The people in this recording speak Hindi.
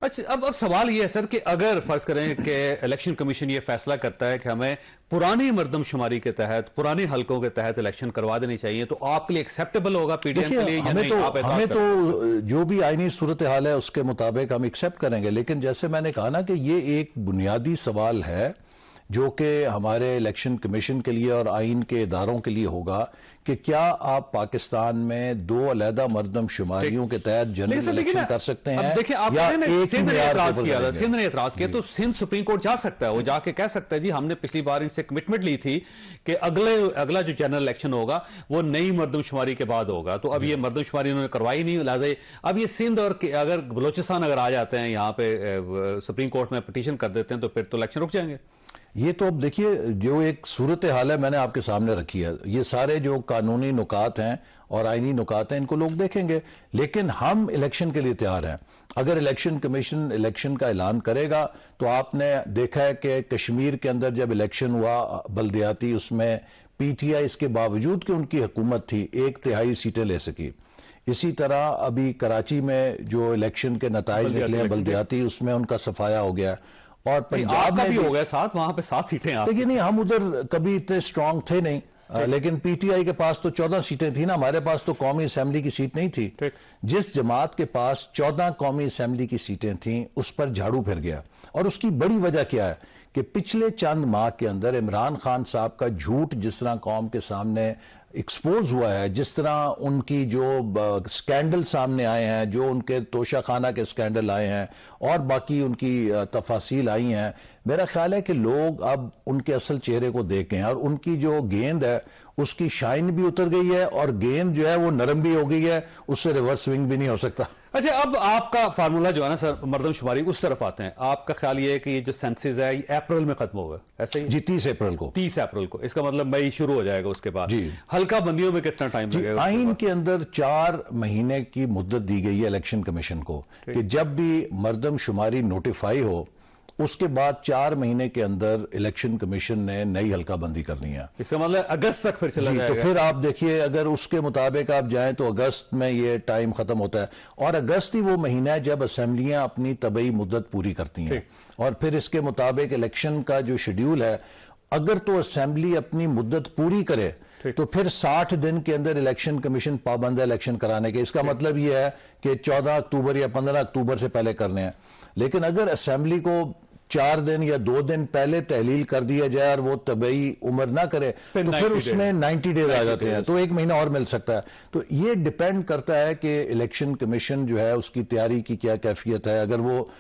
अच्छा, अब सवाल ये है सर कि अगर फर्ज करें कि इलेक्शन कमीशन ये फैसला करता है कि हमें पुरानी मरदमशुमारी के तहत पुराने हलकों के तहत इलेक्शन करवा देनी चाहिए, तो आपके लिए एक्सेप्टेबल होगा पीडीएम के लिए या नहीं? हमें तो जो भी आईनी सूरत हाल है उसके मुताबिक हम एक्सेप्ट करेंगे, लेकिन जैसे मैंने कहा ना कि ये एक बुनियादी सवाल है जो कि हमारे इलेक्शन कमीशन के लिए और आइन के इदारों के लिए होगा कि क्या आप पाकिस्तान में दो अलहदा मरदमशुमारियों के तहत जनरल इलेक्शन कर सकते हैं? देखिए, आपने सिंध ने एतराज किया था, सिंध ने एतराज किया, तो सिंध सुप्रीम कोर्ट जा सकता है, वो जाके कह सकता है जी हमने पिछली बार इनसे कमिटमेंट ली थी कि अगला जो जनरल इलेक्शन होगा वो नई मरदमशुमारी के बाद होगा, तो अब ये मरदमशुमारी उन्होंने करवाई नहीं, लिहाजा अब ये सिंध और अगर बलोचिस्तान अगर आ जाते हैं यहाँ पे सुप्रीम कोर्ट में पिटीशन कर देते हैं तो फिर तो इलेक्शन रुक जाएंगे। ये तो अब देखिए जो एक सूरत हाल है मैंने आपके सामने रखी है, ये सारे जो कानूनी नुकात हैं और आईनी नुकात हैं इनको लोग देखेंगे, लेकिन हम इलेक्शन के लिए तैयार हैं। अगर इलेक्शन कमीशन इलेक्शन का ऐलान करेगा तो आपने देखा है कि कश्मीर के अंदर जब इलेक्शन हुआ बल्दियाती, उसमें पीटीआई इसके बावजूद कि उनकी हुकूमत थी 1/3 सीटें ले सकी। इसी तरह अभी कराची में जो इलेक्शन के नताइज निकले हैं बल्दियाती, उसमें उनका सफाया हो गया और पंजाब में भी हो गया 7, वहां पे 7 सीटें। देखिए नहीं, हम उधर कभी इतने स्ट्रांग थे नहीं, लेकिन पीटीआई के पास तो 14 सीटें थी ना, हमारे पास तो कौमी असेंबली की सीट नहीं थी। जिस जमात के पास 14 कौमी असेंबली की सीटें थी उस पर झाड़ू फिर गया, और उसकी बड़ी वजह क्या है कि पिछले चंद माह के अंदर इमरान खान साहब का झूठ जिस तरह कौम के सामने एक्सपोज हुआ है, जिस तरह उनकी जो स्कैंडल सामने आए हैं, जो उनके तोशाखाना के स्कैंडल आए हैं और बाकी उनकी तफासील आई हैं, मेरा ख्याल है कि लोग अब उनके असल चेहरे को देख गए हैं और उनकी जो गेंद है उसकी शाइन भी उतर गई है और गेंद जो है वो नरम भी हो गई है, उससे रिवर्स स्विंग भी नहीं हो सकता। अच्छा, अब आपका फार्मूला जो है ना सर मरदमशुमारी, उस तरफ आते हैं, आपका ख्याल ये है कि ये जो सेंसस है ये अप्रैल में खत्म होगा, ऐसे ही जी? 30 अप्रैल को। 30 अप्रैल को, इसका मतलब मई शुरू हो जाएगा उसके बाद जी। हल्का बंदियों में कितना टाइम लगेगा? आइन के अंदर 4 महीने की मुद्दत दी गई है इलेक्शन कमीशन को कि जब भी मरदमशुमारी नोटिफाई हो उसके बाद 4 महीने के अंदर इलेक्शन कमीशन ने नई हल्काबंदी करनी है। इसका मतलब अगस्त तक फिर चला जाएगा। तो फिर आप देखिए अगर उसके मुताबिक आप जाएं तो अगस्त में ये टाइम खत्म होता है, और अगस्त ही वो महीना है जब असेंबलियां अपनी तबई मुद्दत पूरी करती हैं, और फिर इसके मुताबिक इलेक्शन का जो शेड्यूल है, अगर तो असेंबली अपनी मुद्दत पूरी करे तो फिर 60 दिन के अंदर इलेक्शन कमीशन पाबंद है इलेक्शन कराने के। इसका मतलब यह है कि 14 अक्टूबर या 15 अक्टूबर से पहले करने हैं। लेकिन अगर असेंबली को 4 दिन या 2 दिन पहले तहलील कर दिया जाए और वो तबई उम्र ना करे तो फिर उसमें 90 डेज आ जाते हैं, तो 1 महीना और मिल सकता है। तो ये डिपेंड करता है कि इलेक्शन कमीशन जो है उसकी तैयारी की क्या कैफियत है। अगर वो